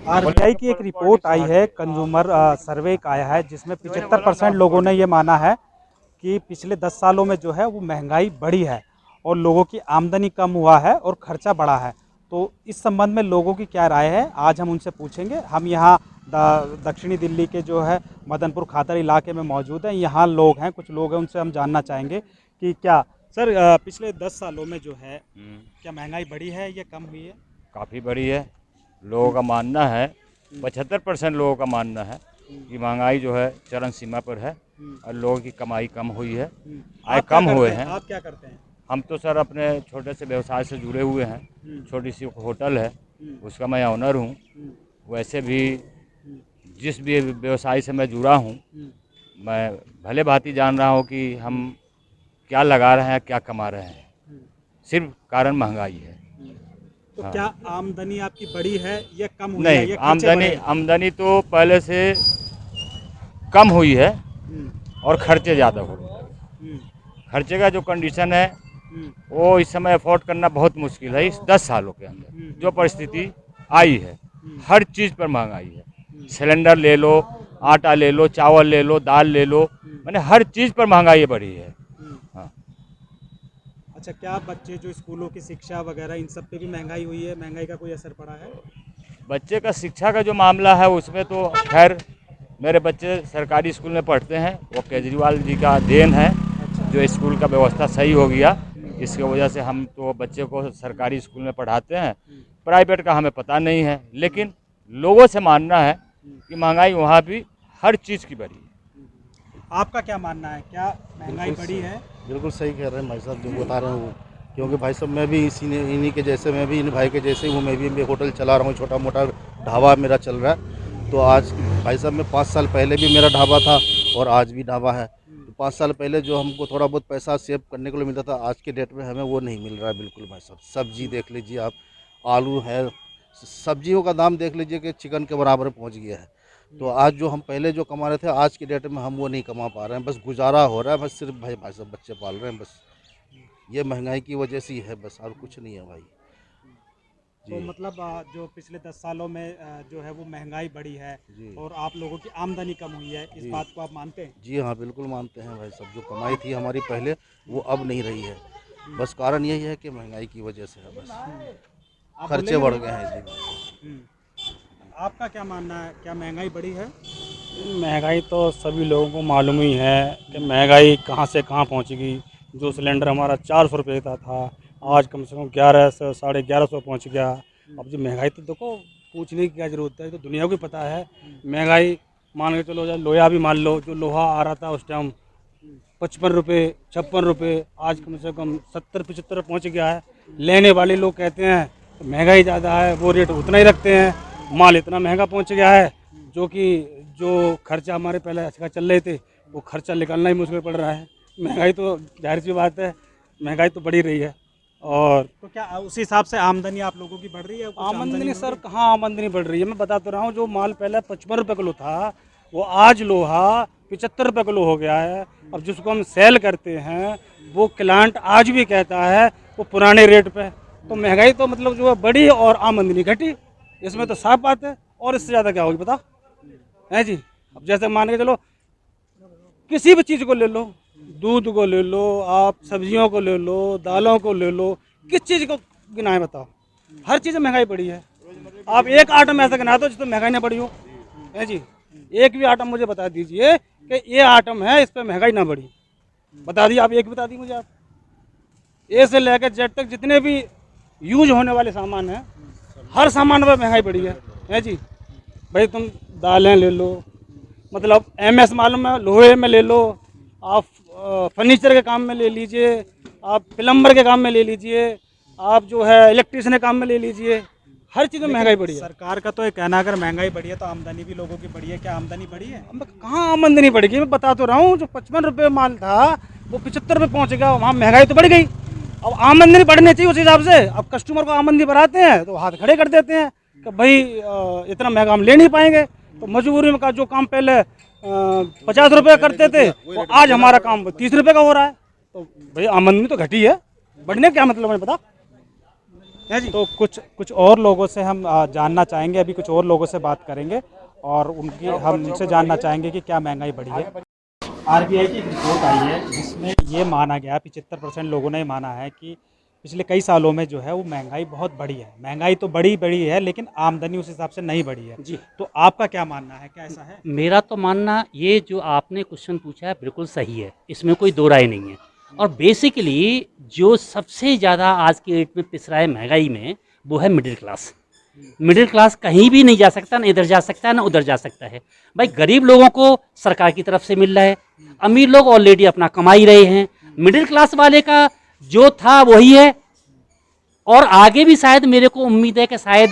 RBI की एक report आई है, कंज्यूमर सर्वे का आया है, जिसमें 75% लोगों ने ये माना है कि पिछले 10 सालों में जो है वो महंगाई बढ़ी है और लोगों की आमदनी कम हुआ है और खर्चा बढ़ा है। तो इस संबंध में लोगों की क्या राय है, आज हम उनसे पूछेंगे। हम यहाँ दक्षिणी दिल्ली के जो है मदनपुर खातर इलाके में मौजूद हैं। यहाँ लोग हैं, कुछ लोग हैं, उनसे हम जानना चाहेंगे कि क्या सर पिछले 10 सालों में जो है क्या महंगाई बढ़ी है या कम हुई है? काफ़ी बड़ी है। लोगों का मानना है 75% लोगों का मानना है कि महंगाई जो है चरम सीमा पर है और लोगों की कमाई कम हुई है, आय आप क्या कम करते हुए हैं? हैं। आप क्या करते हैं? हम तो सर अपने छोटे से व्यवसाय से जुड़े हुए हैं। छोटी सी होटल है, उसका मैं ऑनर हूँ। वैसे भी जिस भी व्यवसाय से मैं जुड़ा हूँ, मैं भले भांति जान रहा हूँ कि हम क्या लगा रहे हैं, क्या कमा रहे हैं। सिर्फ कारण महंगाई है। तो हाँ। क्या आमदनी आपकी बढ़ी है या कम हुई है नहीं, या खर्चे बढ़े हैं? आमदनी तो पहले से कम हुई है हम्म, और खर्चे ज़्यादा हो रहे हैं। हम्म, खर्चे का जो कंडीशन है हम्म, वो इस समय अफोर्ड करना बहुत मुश्किल है। इस 10 सालों के अंदर जो परिस्थिति आई है, हर चीज़ पर महंगाई है। सिलेंडर ले लो, आटा ले लो, चावल ले लो, दाल ले लो, मैंने हर चीज़ पर महंगाई बढ़ी है। हम्म। हाँ। अच्छा, क्या बच्चे जो स्कूलों की शिक्षा वगैरह इन सब पे भी महंगाई हुई है? महंगाई का कोई असर पड़ा है? बच्चे का शिक्षा का जो मामला है उसमें तो खैर मेरे बच्चे सरकारी स्कूल में पढ़ते हैं, वो केजरीवाल जी का देन है अच्छा। जो स्कूल का व्यवस्था सही हो गया। इसकी वजह से हम तो बच्चे को सरकारी स्कूल में पढ़ाते हैं। प्राइवेट का हमें पता नहीं है, लेकिन लोगों से मानना है कि महंगाई वहाँ भी हर चीज़ की बढ़ी है। आपका क्या मानना है, क्या महंगाई बढ़ी है? बिल्कुल सही कह रहे हैं भाई साहब जो बता रहे हैं वो। क्योंकि भाई साहब मैं भी इन्हीं के जैसे, मैं भी इन भाई के जैसे हूँ। मैं भी होटल चला रहा हूँ, छोटा मोटा ढाबा मेरा चल रहा है। तो आज भाई साहब मैं 5 साल पहले भी मेरा ढाबा था और आज भी ढाबा है। तो 5 साल पहले जो हमको थोड़ा बहुत पैसा सेव करने को मिलता था, आज के डेट में हमें वो नहीं मिल रहा है बिल्कुल भाई साहब। सब्जी देख लीजिए आप, आलू है, सब्जियों का दाम देख लीजिए कि चिकन के बराबर पहुँच गया है। तो आज जो हम पहले जो कमा रहे थे, आज की डेट में हम वो नहीं कमा पा रहे हैं। बस गुजारा हो रहा है, बस सिर्फ भाई साहब बच्चे पाल रहे हैं। बस ये महंगाई की वजह से ही है, बस और कुछ नहीं है भाई तो जी। मतलब जो पिछले 10 सालों में जो है वो महंगाई बढ़ी है जी और आप लोगों की आमदनी कम हुई है, इस जी बात को आप मानते हैं? जी हाँ, बिल्कुल मानते हैं भाई साहब। जो कमाई थी हमारी पहले, वो अब नहीं रही है। बस कारण यही है कि महंगाई की वजह से है, बस आप खर्चे बोलेंगे बढ़ भैया? गए हैं जी। आपका क्या मानना है, क्या महंगाई बढ़ी है? महंगाई तो सभी लोगों को मालूम ही है कि महंगाई कहाँ से कहाँ पहुँच गई। जो सिलेंडर हमारा 400 रुपये का था, आज कम से कम 1100 1150 पहुँच गया। अब जो महंगाई तो देखो, पूछने की क्या ज़रूरत है, तो दुनिया को ही पता है। महंगाई मान के चलो, लोहा भी मान लो, जो लोहा आ रहा था उस टाइम 55 रुपये 56 रुपये, आज कम से कम 70-75 पहुँच गया है। लेने वाले लोग कहते हैं तो महंगाई ज़्यादा है, वो रेट उतना ही रखते हैं। माल इतना महंगा पहुँच गया है जो खर्चा हमारे पहले अच्छा चल रहे थे, वो खर्चा निकालना ही मुश्किल पड़ रहा है। महंगाई तो जाहिर सी बात है, महंगाई तो बढ़ी रही है। और तो क्या उस हिसाब से आमदनी आप लोगों की बढ़ रही है? कुछ आमदनी सर बढ़ कहाँ आमदनी बढ़ रही है, मैं बता तो रहा हूँ। जो माल पहले 55 रुपये किलो था, वो आज लोहा 75 रुपये किलो हो गया है। अब जिसको हम सेल करते हैं, वो क्लाइंट आज भी कहता है वो पुराने रेट पे। तो महंगाई तो मतलब जो है बढ़ी और आमदनी घटी, इसमें तो साफ बात है। और इससे ज़्यादा क्या होगी बता है जी। अब जैसे मान के चलो, किसी भी चीज़ को ले लो, दूध को ले लो, आप सब्जियों को ले लो, दालों को ले लो, किस चीज़ को गिनाएं बताओ। हर चीज़ में महंगाई बढ़ी है। आप एक आइटम ऐसा गिना दो जिसमें महंगाई ना बढ़ी हो, है जी। एक भी आइटम मुझे बता दीजिए कि ये आइटम है इस पर महंगाई ना बढ़ी। बता दिए आप, एक बता दी मुझे आप। ए से लेकर जेड तक जितने भी यूज होने वाले सामान हैं, हर सामान पर महंगाई बढ़ी है जी। भाई तुम दालें ले लो, मतलब एमएस मालूम है, लोहे में ले लो, आप फर्नीचर के काम में ले लीजिए, आप प्लम्बर के काम में ले लीजिए, आप जो है इलेक्ट्रिशियन के काम में ले लीजिए, हर चीज़ में महंगाई बढ़ी है। सरकार का तो ये कहना है अगर महंगाई बढ़ी है तो आमदनी भी लोगों की बढ़ी है। क्या आमदनी बढ़ी है? अब कहाँ आमदनी बढ़ गई, मैं बता तो रहा हूँ। जो 55 रुपये माल था वो 75 रुपये पहुँच गया, वहाँ महंगाई तो बढ़ गई। अब आमदनी बढ़नी चाहिए उस हिसाब से। अब कस्टमर को आमदनी बढ़ाते हैं तो हाथ खड़े कर देते हैं कि भाई इतना महंगा हम ले नहीं पाएंगे। तो मजबूरी में का जो काम पहले 50 रुपये करते थे, वो आज हमारा काम 30 रुपये का हो रहा है। तो भाई आमदनी तो घटी है, बढ़ने क्या मतलब है बता, है जी। तो कुछ और लोगों से हम जानना चाहेंगे, अभी कुछ और लोगों से बात करेंगे और हम उनसे जानना चाहेंगे कि क्या महंगाई बढ़ी है। आरबीआई की एक रिपोर्ट आई है जिसमें ये माना गया, 75% लोगों ने माना है कि पिछले कई सालों में जो है वो महंगाई बहुत बढ़ी है। महंगाई तो बड़ी है लेकिन आमदनी उस हिसाब से नहीं बढ़ी है जी। तो आपका क्या मानना है, क्या ऐसा है? मेरा तो मानना, ये जो आपने क्वेश्चन पूछा है बिल्कुल सही है, इसमें कोई दो राय नहीं है। और बेसिकली जो सबसे ज़्यादा आज के डेट में पिस रहा है महंगाई में, वो है मिडिल क्लास। मिडिल क्लास कहीं भी नहीं जा सकता, ना इधर जा सकता है ना उधर जा सकता है। भाई गरीब लोगों को सरकार की तरफ से मिल रहा है, अमीर लोग ऑलरेडी अपना कमा ही रहे हैं। मिडिल क्लास वाले का जो था वही है, और आगे भी शायद मेरे को उम्मीद है कि शायद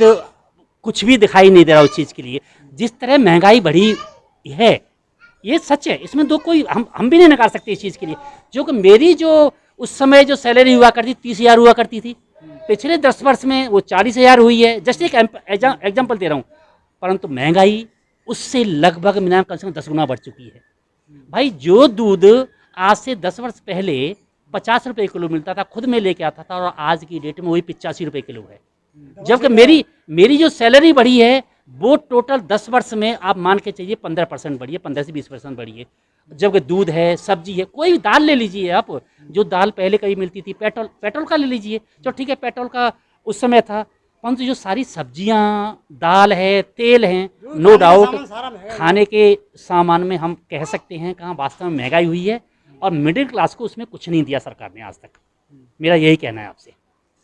कुछ भी दिखाई नहीं दे रहा उस चीज़ के लिए। जिस तरह महंगाई बढ़ी है ये सच है, इसमें दो कोई हम भी नहीं नकार सकते इस चीज़ के लिए। जो कि मेरी जो उस समय जो सैलरी हुआ करती 30,000 हुआ करती थी, पिछले 10 वर्ष में वो 40,000 हुई है। जस्ट एक एग्जाम्पल दे रहा हूँ, परंतु महंगाई उससे लगभग मिनिमम कम से कम 10 गुना बढ़ चुकी है। भाई जो दूध आज से 10 वर्ष पहले 50 रुपये किलो मिलता था, खुद में लेके आता था, और आज की डेट में वही 85 रुपये किलो है। जबकि मेरी जो सैलरी बढ़ी है वो टोटल 10 वर्ष में आप मान के चलिए 15% बढ़ी है, 15 से 20% बढ़ी है। जबकि दूध है, सब्जी है, कोई दाल ले लीजिए आप, जो दाल पहले कभी मिलती थी, पेट्रोल का ले लीजिए, जो ठीक है पेट्रोल का उस समय था, परंतु जो सारी सब्जियां, दाल है, तेल हैं, नो डाउट खाने के सामान में हम कह सकते हैं कहाँ वास्तव में महंगाई हुई है, और मिडिल क्लास को उसमें कुछ नहीं दिया सरकार ने आज तक। मेरा यही कहना है आपसे।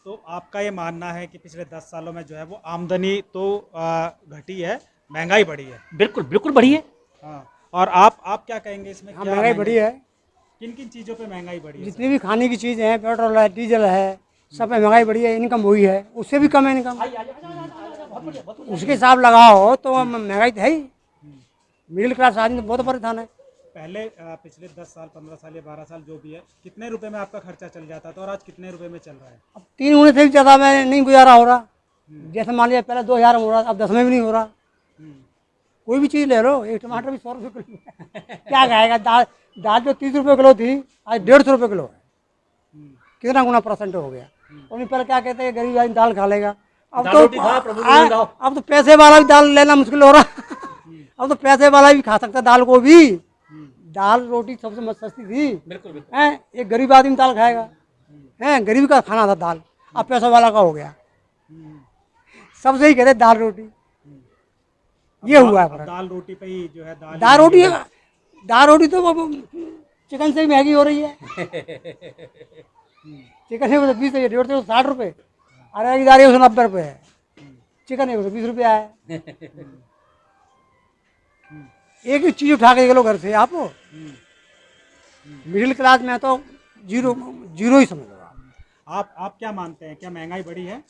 तो आपका ये मानना है कि पिछले 10 सालों में जो है वो आमदनी तो घटी है, महंगाई बढ़ी है। बिल्कुल बिल्कुल बढ़ी है। हाँ, और आप क्या कहेंगे इसमें? हाँ, क्या महंगाई बढ़ी है। किन किन चीज़ों पे महंगाई बढ़ी है? जितनी भी खाने की चीज़ है, पेट्रोल है, डीजल है, सब पे महंगाई बढ़ी है। इनकम हुई है, उससे भी कम है इनकम। उसके हिसाब लगाओ तो महंगाई तो है ही। मिडिल क्लास आदमी तो बहुत परेशान है। पहले पिछले 10 साल, 15 साल या 12 साल जो भी है, कितने रुपए में आपका खर्चा चल जाता था और आज कितने रुपए में चल रहा है? अब 3 गुने से भी ज़्यादा में नहीं गुजारा हो रहा। जैसे मान लिया पहले 2,000 में हो रहा, अब 10 में भी नहीं हो रहा। कोई भी चीज़ ले लो, एक टमाटर भी 100 रुपये किलो क्या खाएगा? दाल जो 30 रुपये किलो थी आज 150 रुपये किलो है। कितना गुना परसेंट हो गया। और पहले क्या कहते हैं गरीब आदमी दाल खा लेगा, अब तो पैसे वाला भी दाल लेना मुश्किल हो रहा। अब तो पैसे वाला भी खा सकता दाल को भी। दाल रोटी सबसे सस्ती थी, बिल्कुल हैं? एक गरीब आदमी दाल खाएगा, हैं? गरीब का खाना था दाल, अब पैसा वाला का हो गया। सबसे ही कहते दाल रोटी, ये हुआ है फर्क। दाल रोटी पे ही जो है दाल रोटी तो चिकन से भी महंगी हो रही है। चिकन है 20 है, 150 60 रुपये, अरे दाल 190 रुपये है, चिकन है 20 रुपया है। एक ही चीज़ उठा के देख लो घर से आप। मिडिल क्लास में तो जीरो ही समझ लो। आप क्या मानते हैं, क्या महंगाई बढ़ी है?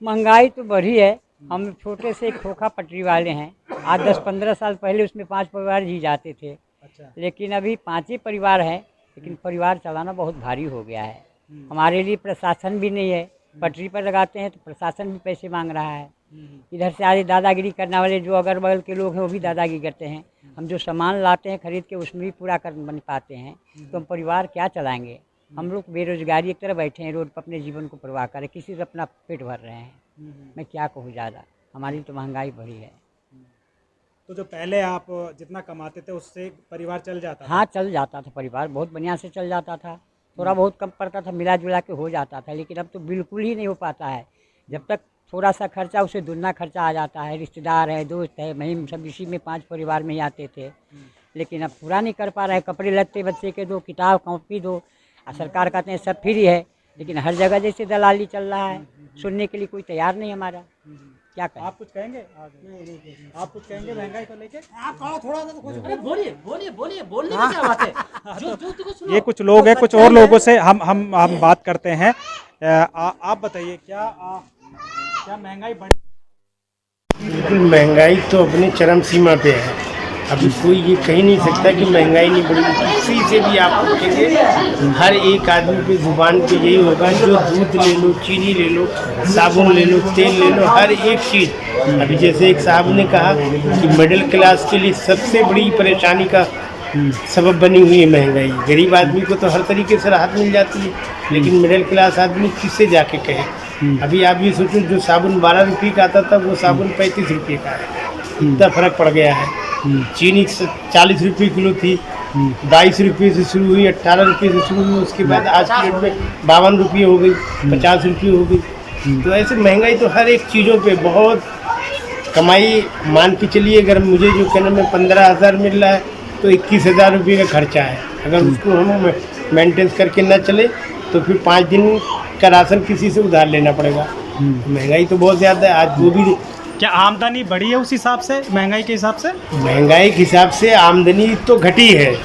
महंगाई तो बढ़ी है। हम छोटे से एक खोखा पटरी वाले हैं। आज 10-15 साल पहले उसमें 5 परिवार जी जाते थे। अच्छा। लेकिन अभी 5 ही परिवार हैं, लेकिन परिवार चलाना बहुत भारी हो गया है। हमारे लिए प्रशासन भी नहीं है। पटरी पर लगाते हैं तो प्रशासन भी पैसे मांग रहा है। इधर से आगे दादागिरी करने वाले जो अगल बगल के लोग हैं वो भी दादागिरी करते हैं। हम जो सामान लाते हैं खरीद के उसमें भी पूरा कर बन पाते हैं, तो हम परिवार क्या चलाएंगे? हम लोग बेरोजगारी एक तरह बैठे हैं रोड पर, अपने जीवन को परवाह करें, किसी से अपना पेट भर रहे हैं। मैं क्या कहूँ ज़्यादा, हमारी तो महंगाई बढ़ी है। तो जो पहले आप जितना कमाते थे उससे परिवार चल जाता था? हाँ, चल जाता था, परिवार बहुत बढ़िया से चल जाता था। थोड़ा बहुत कम पड़ता था, मिला जुला के हो जाता था। लेकिन अब तो बिल्कुल ही नहीं हो पाता है। जब तक थोड़ा सा खर्चा उससे दुगना खर्चा आ जाता है। रिश्तेदार है, दोस्त है, महिम सब इसी में 5 परिवार में ही आते थे। लेकिन अब पूरा नहीं कर पा रहे हैं। कपड़े लत्ते बच्चे के दो, किताब कॉपी दो, और सरकार कहते हैं सब फ्री है, लेकिन हर जगह जैसे दलाली चल रहा है, सुनने के लिए कोई तैयार नहीं हमारा। क्या कहें? आप कुछ कहेंगे? आप कुछ कहेंगे महंगाई को लेके? बोलिए बोलिए बोलिए, बोलने में क्या बात है? जो सुनो। ये कुछ लोग हैं, कुछ और लोगों से हम बात करते हैं। आप बताइए क्या महंगाई बढ़ी? बिल्कुल, महंगाई तो अपनी चरम सीमा पे है। अभी कोई ये कह नहीं सकता कि महंगाई नहीं बढ़ी। किसी से भी आप पूछेंगे, हर एक आदमी पे जुबान पे यही होगा, जो दूध ले लो, चीनी ले लो, साबुन ले लो, तेल ले लो, हर एक चीज़। अभी जैसे एक साहब ने कहा कि मिडिल क्लास के लिए सबसे बड़ी परेशानी का सबब बनी हुई है महंगाई। गरीब आदमी को तो हर तरीके से राहत मिल जाती है, लेकिन मिडिल क्लास आदमी किससे जाके कहे? अभी आप ये सोचो, जो साबुन 12 रुपये का आता था वो साबुन 35 रुपये का है। इतना फर्क पड़ गया है। चीनी 40 रुपये किलो थी, 22 रुपये से शुरू हुई, 18 रुपये से शुरू हुई, उसके बाद आज की डेट में 52 रुपये हो गई, 50 रुपये हो गई। तो ऐसे महंगाई तो हर एक चीज़ों पे बहुत, कमाई मान के चलिए, अगर मुझे जो कहना में 15,000 मिल रहा है तो 21,000 रुपये का खर्चा है। अगर उसको हम मेंटेन करके ना चले तो फिर 5 दिन का राशन किसी से उधार लेना पड़ेगा। महंगाई तो बहुत ज़्यादा है। आज वो भी, क्या आमदनी बढ़ी है उस हिसाब से, महंगाई के हिसाब से? महंगाई के हिसाब से आमदनी तो घटी है।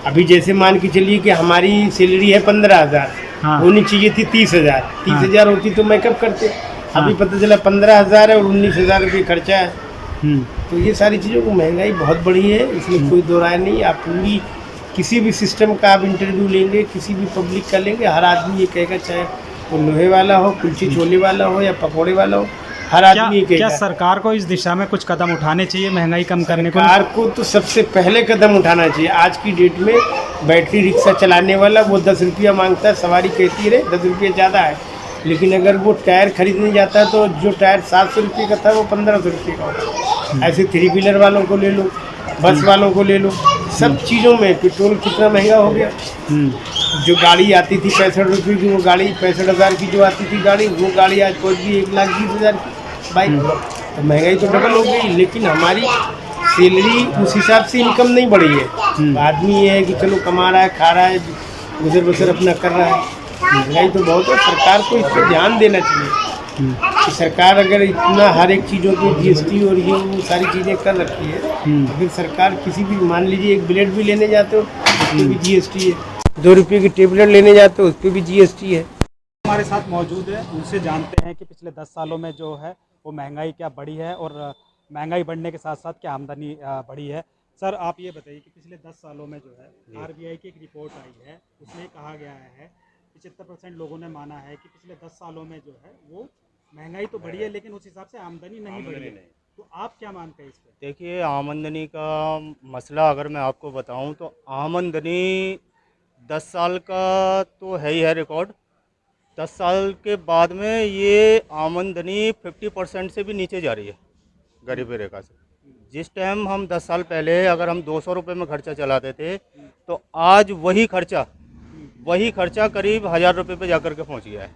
अभी जैसे मान के चलिए कि हमारी सैलरी है 15,000, हाँ। होनी चाहिए थी 30,000। 30,000 होती तो मैं कब करते। अभी पता चला 15,000 है और 19,000 रुपये खर्चा है। तो ये सारी चीज़ों को महंगाई बहुत बढ़ी है, इसमें कोई दो राय नहीं। आप पूरी किसी भी सिस्टम का आप इंटरव्यू लेंगे, किसी भी पब्लिक का लेंगे, हर आदमी ये कहेगा, चाहे वो लोहे वाला हो, कुल्ची छोले वाला हो या पकौड़े वाला हो, हर आदमी ये क्या कहेगा। सरकार को इस दिशा में कुछ कदम उठाने चाहिए महंगाई कम करने को? सरकार को तो सबसे पहले कदम उठाना चाहिए। आज की डेट में बैटरी रिक्शा चलाने वाला वो 10 रुपया मांगता है, सवारी कहती है 10 रुपये ज़्यादा है, लेकिन अगर वो टायर खरीदने जाता है तो जो टायर 700 रुपये का था वो 1500 रुपये का होता है। ऐसे 3 व्हीलर वालों को ले लो, बस वालों को ले लो, सब चीज़ों में पेट्रोल कितना महंगा हो गया। जो गाड़ी आती थी 65 रुपये की, वो गाड़ी 65,000 की जो आती थी गाड़ी, वो गाड़ी आज पहुँच गई 1,20,000 की बाइक। तो महंगाई तो डबल हो गई, लेकिन हमारी सैलरी उस हिसाब से इनकम नहीं बढ़ी है। आदमी ये है कि चलो कमा रहा है, खा रहा है, गुजर बसर अपना कर रहा है। महंगाई तो बहुत है। सरकार को इस पर ध्यान देना चाहिए कि सरकार अगर इतना हर एक चीज़ों पे GST और ये वो सारी चीज़ें कर रखी है, अगर सरकार किसी भी, मान लीजिए एक ब्लेड भी लेने जाते हो उस पर भी GST है, 2 रुपये की टेबलेट लेने जाते हो उस पर भी GST है। हमारे साथ मौजूद है, उनसे जानते हैं कि पिछले 10 सालों में जो है वो महंगाई क्या बढ़ी है और महंगाई बढ़ने के साथ साथ क्या आमदनी बढ़ी है। सर आप ये बताइए कि पिछले 10 सालों में जो है RBI की एक रिपोर्ट आई है, उसमें कहा गया है 75% लोगों ने माना है कि पिछले 10 सालों में जो है वो महंगाई तो बढ़ी है लेकिन उस हिसाब से आमदनी नहीं बढ़ी है। तो आप क्या मानते हैं इस पर? देखिए, आमदनी का मसला अगर मैं आपको बताऊं तो आमदनी 10 साल का तो है ही है रिकॉर्ड। 10 साल के बाद में ये आमदनी 50% से भी नीचे जा रही है गरीबी रेखा से। जिस टाइम हम 10 साल पहले अगर हम 200 रुपये में खर्चा चलाते थे तो आज वही खर्चा करीब 1,000 रुपये पे जाकर के पहुंच गया है।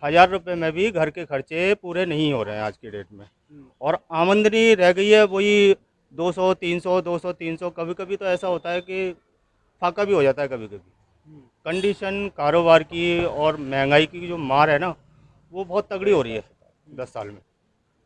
1,000 रुपये में भी घर के खर्चे पूरे नहीं हो रहे हैं आज की डेट में, और आमदनी रह गई है वही 200, 300, कभी कभी तो ऐसा होता है कि फाका भी हो जाता है कभी कभी। कंडीशन कारोबार की और महंगाई की जो मार है ना, वो बहुत तगड़ी हो रही है 10 साल में।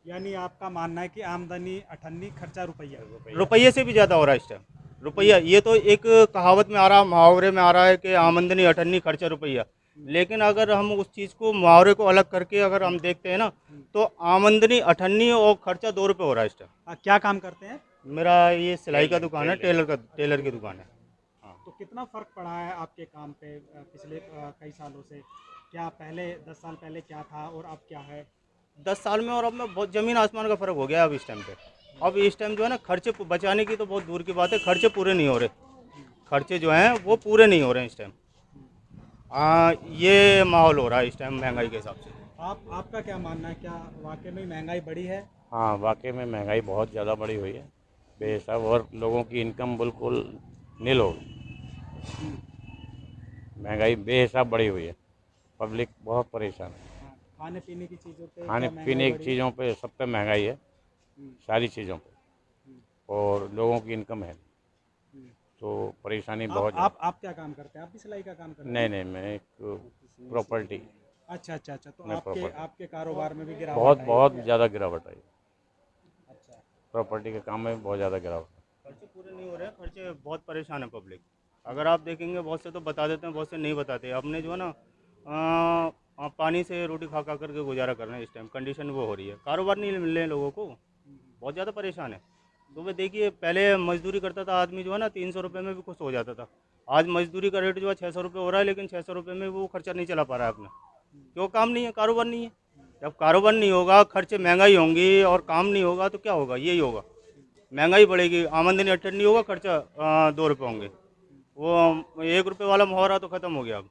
यानी आपका मानना है कि आमदनी 98 खर्चा रुपये से भी ज़्यादा हो रहा है इस टाइम। रुपया, ये तो एक कहावत में आ रहा, मुहावरे में आ रहा है कि आमदनी 98 खर्चा रुपया, लेकिन अगर हम उस चीज़ को, मुहावरे को अलग करके अगर हम देखते हैं ना, तो आमदनी 98 और खर्चा 2 रुपये हो रहा है इस टाइम। क्या काम करते हैं? मेरा ये सिलाई का दुकान है, टेलर की दुकान है। तो कितना फ़र्क पड़ा है आपके काम पे पिछले कई सालों से? क्या पहले 10 साल पहले क्या था और अब क्या है? 10 साल में और अब में बहुत ज़मीन आसमान का फ़र्क हो गया अब इस टाइम पे। अब इस टाइम जो है ना, खर्चे बचाने की तो बहुत दूर की बात है, खर्चे पूरे नहीं हो रहे। खर्चे जो हैं वो पूरे नहीं हो रहे हैं इस टाइम। ये माहौल हो रहा है इस टाइम महंगाई के हिसाब से। आपका क्या मानना है, क्या वाकई में महंगाई बढ़ी है? हाँ, वाकई में महंगाई बहुत ज़्यादा बढ़ी हुई है बेहिसाब, और लोगों की इनकम बिल्कुल नील हो गई। महंगाई बेहिसाब बढ़ी हुई है, पब्लिक बहुत परेशान है। खाने पीने की चीज़ों पे, खाने पीने की चीज़ों पे, सब पे महंगाई है, सारी चीज़ों पे, और लोगों की इनकम है तो परेशानी बहुत। आप क्या काम करते हैं? आप भी सिलाई का काम करते हैं? नहीं, मैं एक प्रॉपर्टी। अच्छा। तो आपके कारोबार में भी बहुत ज़्यादा गिरावट आई। अच्छा, प्रॉपर्टी के काम में बहुत ज़्यादा गिरावट। खर्चे पूरे नहीं हो रहे हैं, खर्चे बहुत परेशान है पब्लिक। अगर आप देखेंगे, बहुत से तो बता देते हैं, बहुत से नहीं बताते। अपने जो है ना, पानी से रोटी खा करके गुजारा कर रहे हैं इस टाइम, कंडीशन वो हो रही है। कारोबार नहीं मिल रहे हैं लोगों को, बहुत ज़्यादा परेशान है। तो वे देखिए, पहले मजदूरी करता था आदमी जो है ना, 300 रुपये में भी खुश हो जाता था। आज मजदूरी का रेट जो है 600 रुपये हो रहा है, लेकिन 600 रुपये में वो खर्चा नहीं चला पा रहा है अपना, क्यों? काम नहीं है, कारोबार नहीं है। जब कारोबार नहीं होगा, खर्चे महंगाई होंगी, और काम नहीं होगा तो क्या होगा? यही होगा, महंगाई बढ़ेगी, आमदनी 98 नहीं होगा, खर्चा 2 रुपये होंगे। वो 1 रुपये वाला मुहावरा तो ख़त्म हो गया अब।